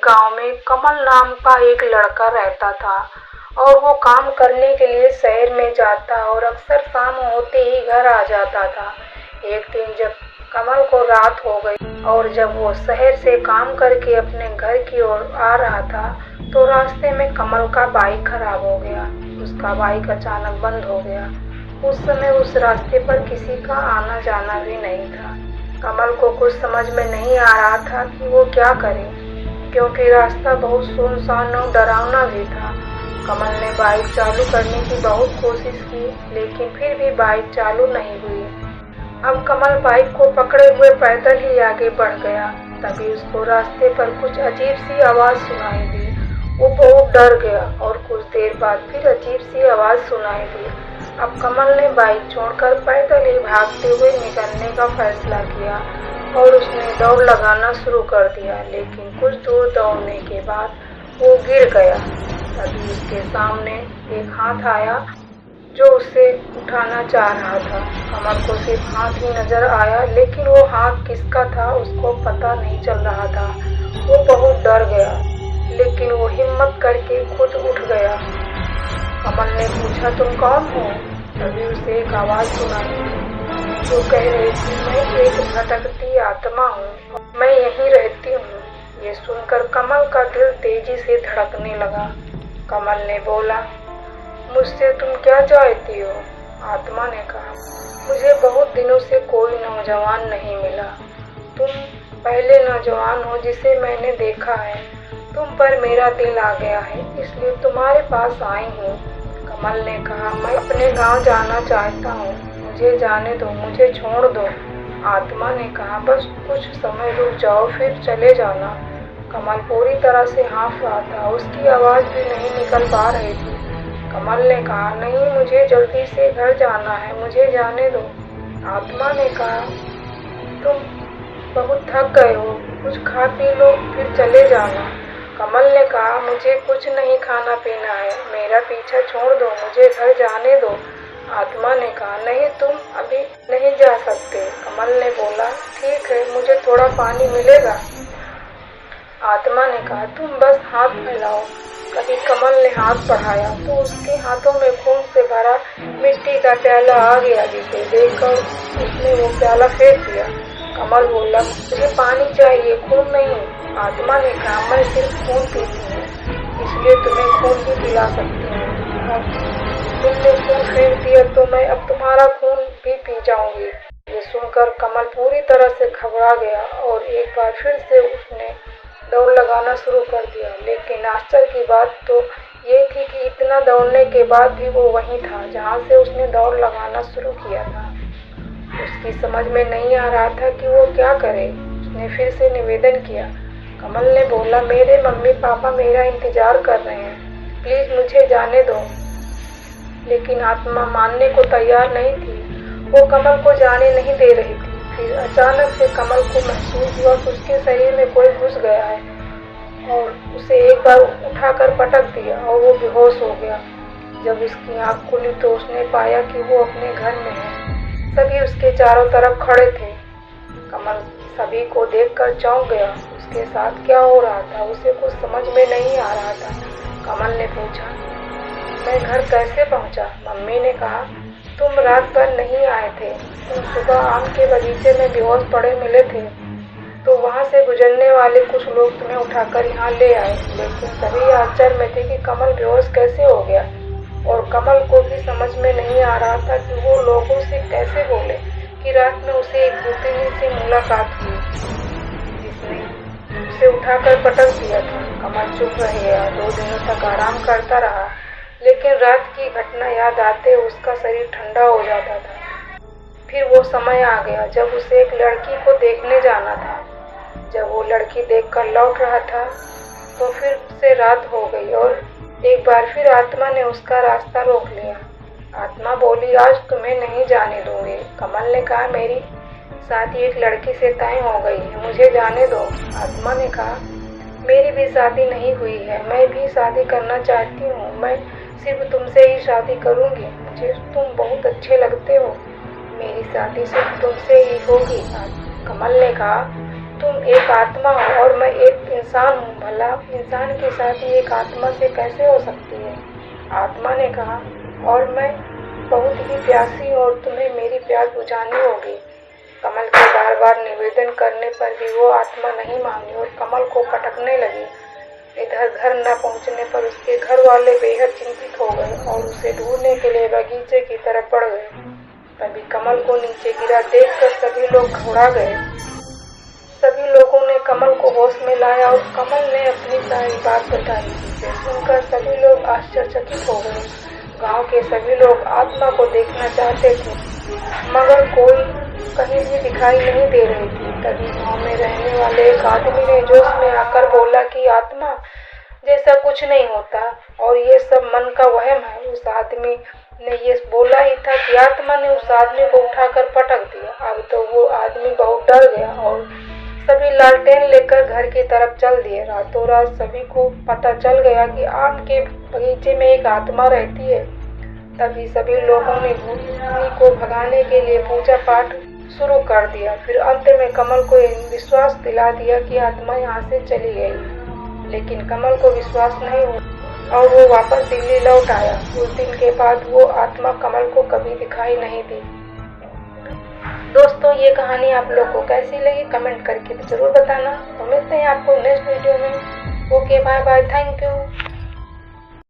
गांव में कमल नाम का एक लड़का रहता था और वो काम करने के लिए शहर में जाता और अक्सर शाम होते ही घर आ जाता था। एक दिन जब कमल को रात हो गई और जब वो शहर से काम करके अपने घर की ओर आ रहा था तो रास्ते में कमल का बाइक खराब हो गया। उसका बाइक अचानक बंद हो गया। उस समय उस रास्ते पर किसी का आना जाना भी नहीं था। कमल को कुछ समझ में नहीं आ रहा था कि वो क्या करे, क्योंकि रास्ता बहुत सुनसान और डरावना भी था। कमल ने बाइक चालू करने की बहुत कोशिश की, लेकिन फिर भी बाइक चालू नहीं हुई। अब कमल बाइक को पकड़े हुए पैदल ही आगे बढ़ गया। तभी उसको रास्ते पर कुछ अजीब सी आवाज सुनाई दी। वो बहुत डर गया और कुछ देर बाद फिर अजीब सी आवाज सुनाई दी। अब कमल ने बाइक छोड़कर पैदल ही भागते हुए निकलने का फैसला किया और उसने दौड़ लगाना शुरू कर दिया, लेकिन कुछ दूर दौड़ने के बाद वो गिर गया। तभी उसके सामने एक हाथ आया जो उसे उठाना चाह रहा था। कमल को सिर्फ हाथ ही नजर आया, लेकिन वो हाथ किसका था उसको पता नहीं चल रहा था। वो बहुत डर गया, लेकिन वो हिम्मत करके खुद उठ गया। कमल ने पूछा, तुम कौन हो? तभी उसे एक आवाज सुनाई दी जो कह रही थी, मैं एक भटकती आत्मा हूँ, मैं यहीं रहती हूँ। ये सुनकर कमल का दिल तेजी से धड़कने लगा। कमल ने बोला, मुझसे तुम क्या चाहती हो? आत्मा ने कहा, मुझे बहुत दिनों से कोई नौजवान नहीं मिला। तुम पहले नौजवान हो जिसे मैंने देखा है। तुम पर मेरा दिल आ गया है, इसलिए तुम्हारे पास आई हूँ। कमल ने कहा, मैं अपने गांव जाना चाहता हूँ, मुझे जाने दो, मुझे छोड़ दो। आत्मा ने कहा, बस कुछ समय रुक जाओ, फिर चले जाना। कमल पूरी तरह से हाँफ रहा था, उसकी आवाज भी नहीं निकल पा रही थी। कमल ने कहा, नहीं, मुझे जल्दी से घर जाना है, मुझे जाने दो। आत्मा ने कहा, तुम बहुत थक गए हो, कुछ खा पी लो, फिर चले जाना। कमल ने कहा, मुझे कुछ नहीं खाना पीना है, मेरा पीछा छोड़ दो, मुझे घर जाने दो। आत्मा ने कहा, नहीं, तुम अभी नहीं जा सकते। कमल ने बोला, ठीक है, मुझे थोड़ा पानी मिलेगा? आत्मा ने कहा, तुम बस हाथ फैलाओ। कभी कमल ने हाथ बढ़ाया तो उसके हाथों में खून से भरा मिट्टी का प्याला आ गया, जिसे देखकर उसने वो प्याला फेंक दिया। कमल बोला, मुझे पानी चाहिए, खून नहीं। आत्मा ने कहा, मैं सिर्फ खून पीती हूँ, इसलिए तुम्हें खून भी पिला सकती हूँ। अब तुमने खून फेंक दिया तो मैं अब तुम्हारा खून भी पी जाऊंगी। ये सुनकर कमल पूरी तरह से घबरा गया और एक बार फिर से उसने दौड़ लगाना शुरू कर दिया। लेकिन आश्चर्य की बात तो ये थी कि इतना दौड़ने के बाद भी वो वहीं था जहाँ से उसने दौड़ लगाना शुरू किया था। उसकी समझ में नहीं आ रहा था कि वो क्या करे। उसने फिर से निवेदन किया। कमल ने बोला, मेरे मम्मी पापा मेरा इंतजार कर रहे हैं, प्लीज मुझे जाने दो। लेकिन आत्मा मानने को तैयार नहीं थी, वो कमल को जाने नहीं दे रही थी। फिर अचानक से कमल को महसूस हुआ कि उसके शरीर में कोई घुस गया है और उसे एक बार उठाकर पटक दिया और वो बेहोश हो गया। जब उसकी आंख खुली तो उसने पाया कि वो अपने घर में है। सभी उसके चारों तरफ खड़े थे। कमल सभी को देखकर चौंक गया। उसके साथ क्या हो रहा था उसे कुछ समझ में नहीं आ रहा था। कमल ने पूछा, मैं घर कैसे पहुंचा? मम्मी ने कहा, तुम रात भर नहीं आए थे, तुम सुबह आम के बगीचे में बेहोश पड़े मिले थे, तो वहां से गुजरने वाले कुछ लोग तुम्हें उठाकर यहाँ ले आए। लेकिन सभी आश्चर्य में थे कि कमल बेहोश कैसे हो गया और कमल को भी समझ में नहीं आ रहा था कि वो लोगों से कैसे बोले कि रात में उसे एक भूतिनी से मुलाकात हुई जिसने उसे उठाकर पटक दिया था। कमल चुप रह गया। 2 दिनों तक आराम करता रहा, लेकिन रात की घटना याद आते उसका शरीर ठंडा हो जाता था। फिर वो समय आ गया जब उसे एक लड़की को देखने जाना था। जब वो लड़की देखकर लौट रहा था तो फिर से रात हो गई और एक बार फिर आत्मा ने उसका रास्ता रोक लिया। आत्मा बोली, आज तुम्हें नहीं जाने दूंगी। कमल ने कहा, मेरी शादी एक लड़की से तय हो गई है, मुझे जाने दो। आत्मा ने कहा, मेरी भी शादी नहीं हुई है, मैं भी शादी करना चाहती हूँ, मैं सिर्फ तुमसे ही शादी करूँगी, मुझे तुम बहुत अच्छे लगते हो, मेरी शादी सिर्फ तुमसे ही होगी। कमल ने कहा, तुम एक आत्मा हो और मैं एक इंसान हूँ, भला इंसान की शादी एक आत्मा से कैसे हो सकती है? आत्मा ने कहा, और मैं बहुत ही प्यासी हूँ और तुम्हें मेरी प्यास बुझानी होगी। कमल के बार बार निवेदन करने पर भी वो आत्मा नहीं मानी और कमल को पटकने लगी। इधर घर न पहुंचने पर उसके घर वाले बेहद चिंतित हो गए और उसे ढूंढने के लिए बगीचे की तरफ बढ़ गए। तभी कमल को नीचे गिरा देखकर सभी लोग घबरा गए। सभी लोगों ने कमल को होश में लाया और कमल ने अपनी सारी बात बताई, जिसे सुनकर सभी लोग आश्चर्यचकित हो गए। गांव के सभी लोग आत्मा को देखना चाहते थे, मगर कोई कहीं भी दिखाई नहीं दे रही थी। तभी गांव में रहने वाले एक आदमी ने जोश में आकर बोला कि आत्मा जैसा कुछ नहीं होता और ये सब मन का वहम है। उस आदमी ने ये बोला ही था कि आत्मा ने उस आदमी को उठाकर पटक दिया। अब तो वो आदमी बहुत डर गया और सभी लालटेन लेकर घर की तरफ चल दिए। रातों रात सभी को पता चल गया कि आम के बगीचे में एक आत्मा रहती है। तभी सभी लोगों ने भूतनी को भगाने के लिए पूजा पाठ शुरू कर दिया। फिर अंत में कमल को विश्वास दिला दिया कि आत्मा यहाँ से चली गई। लेकिन कमल को विश्वास नहीं हुआ और वो वापस दिल्ली लौट आया। उस दिन के बाद वो आत्मा कमल को कभी दिखाई नहीं दी। दोस्तों, ये कहानी आप लोग को कैसी लगी कमेंट करके जरूर बताना। तो मिलते हैं आपको नेक्स्ट वीडियो में। Okay, bye bye, thank you.